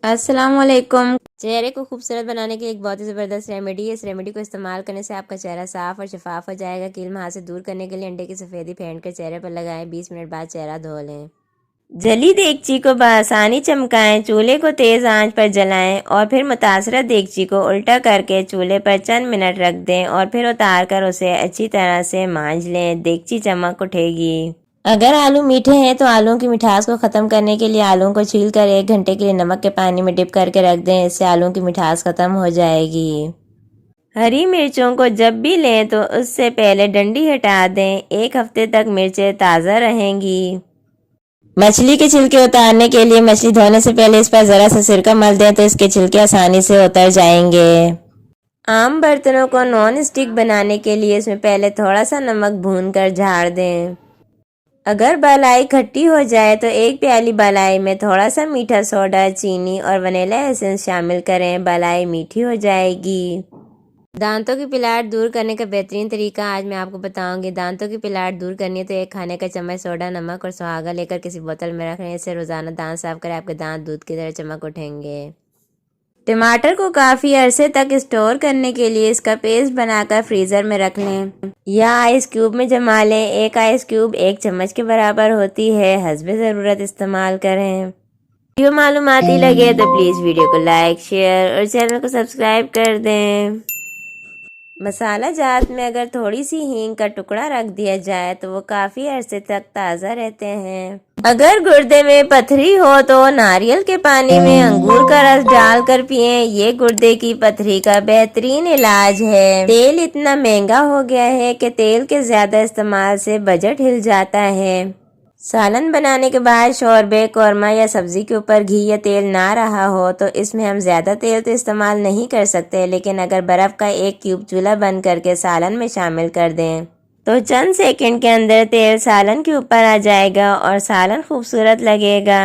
अस्सलाम वालेकुम। चेहरे को खूबसूरत बनाने के लिए एक बहुत ही ज़बरदस्त रेमेडी है। इस रेमेडी को इस्तेमाल करने से आपका चेहरा साफ और शफाफ हो जाएगा। कील महां से दूर करने के लिए अंडे की सफ़ेदी फेंट कर चेहरे पर लगाएं। 20 मिनट बाद चेहरा धो लें। जली देगची को बआसानी चमकाएं। चूल्हे को तेज़ आंच पर जलाएं और फिर मुतासरा देगची को उल्टा करके चूल्हे पर चंद मिनट रख दें और फिर उतार कर उसे अच्छी तरह से मांज लें। देगची चमक उठेगी। अगर आलू मीठे हैं तो आलूओं की मिठास को ख़त्म करने के लिए आलूओं को छील कर 1 घंटे के लिए नमक के पानी में डिप करके रख दें। इससे आलूओं की मिठास ख़त्म हो जाएगी। हरी मिर्चों को जब भी लें तो उससे पहले डंडी हटा दें। 1 हफ्ते तक मिर्चें ताज़ा रहेंगी। मछली के छिलके उतारने के लिए मछली धोने से पहले इस पर ज़रा सा सिरका मल दें तो इसके छिलके आसानी से उतर जाएंगे। आम बर्तनों को नॉन स्टिक बनाने के लिए इसमें पहले थोड़ा सा नमक भूनकर झाड़ दें। अगर बालाई खट्टी हो जाए तो 1 प्याली बालाई में थोड़ा सा मीठा सोडा, चीनी और वनीला एसेंस शामिल करें। बालाई मीठी हो जाएगी। दांतों की पिलाट दूर करने का बेहतरीन तरीका आज मैं आपको बताऊंगी। दांतों की पिलाट दूर करनी है तो 1 खाने का चम्मच सोडा, नमक और सुहागा लेकर किसी बोतल में रखें। इससे रोज़ाना दांत साफ करें। आपके दांत दूध की तरह चमक उठेंगे। टमाटर को काफ़ी अरसे तक स्टोर करने के लिए इसका पेस्ट बनाकर फ्रीज़र में रख लें या आइस क्यूब में जमा लें। 1 आइस क्यूब 1 चम्मच के बराबर होती है। हस्बे ज़रूरत इस्तेमाल करें। वीडियो मालूमाती लगे तो प्लीज़ वीडियो को लाइक, शेयर और चैनल को सब्सक्राइब कर दें। मसाला जात में अगर थोड़ी सी हींग का टुकड़ा रख दिया जाए तो वो काफ़ी अरसे तक ताज़ा रहते हैं। अगर गुर्दे में पथरी हो तो नारियल के पानी में अंगूर का रस डालकर पिएं। ये गुर्दे की पथरी का बेहतरीन इलाज है। तेल इतना महंगा हो गया है कि तेल के ज़्यादा इस्तेमाल से बजट हिल जाता है। सालन बनाने के बाद शोरबे, कौरमा या सब्जी के ऊपर घी या तेल ना रहा हो तो इसमें हम ज़्यादा तेल तो इस्तेमाल नहीं कर सकते, लेकिन अगर बर्फ़ का 1 क्यूब चूल्हा बंद करके सालन में शामिल कर दें तो चंद सेकंड के अंदर तेल सालन के ऊपर आ जाएगा और सालन खूबसूरत लगेगा।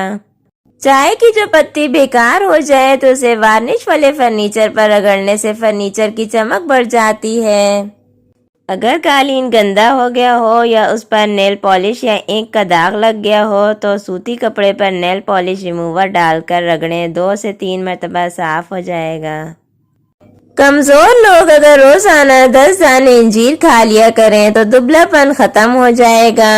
चाय की जो पत्ती बेकार हो जाए तो उसे वार्निश वाले फर्नीचर पर रगड़ने से फर्नीचर की चमक बढ़ जाती है। अगर कालीन गंदा हो गया हो या उस पर नेल पॉलिश या इंक का दाग लग गया हो तो सूती कपड़े पर नेल पॉलिश रिमूवर डालकर रगड़ें। 2 से 3 मरतबा साफ हो जाएगा। कमज़ोर लोग अगर रोज़ाना 10 दाने इंजीर खा लिया करें तो दुबलापन ख़त्म हो जाएगा।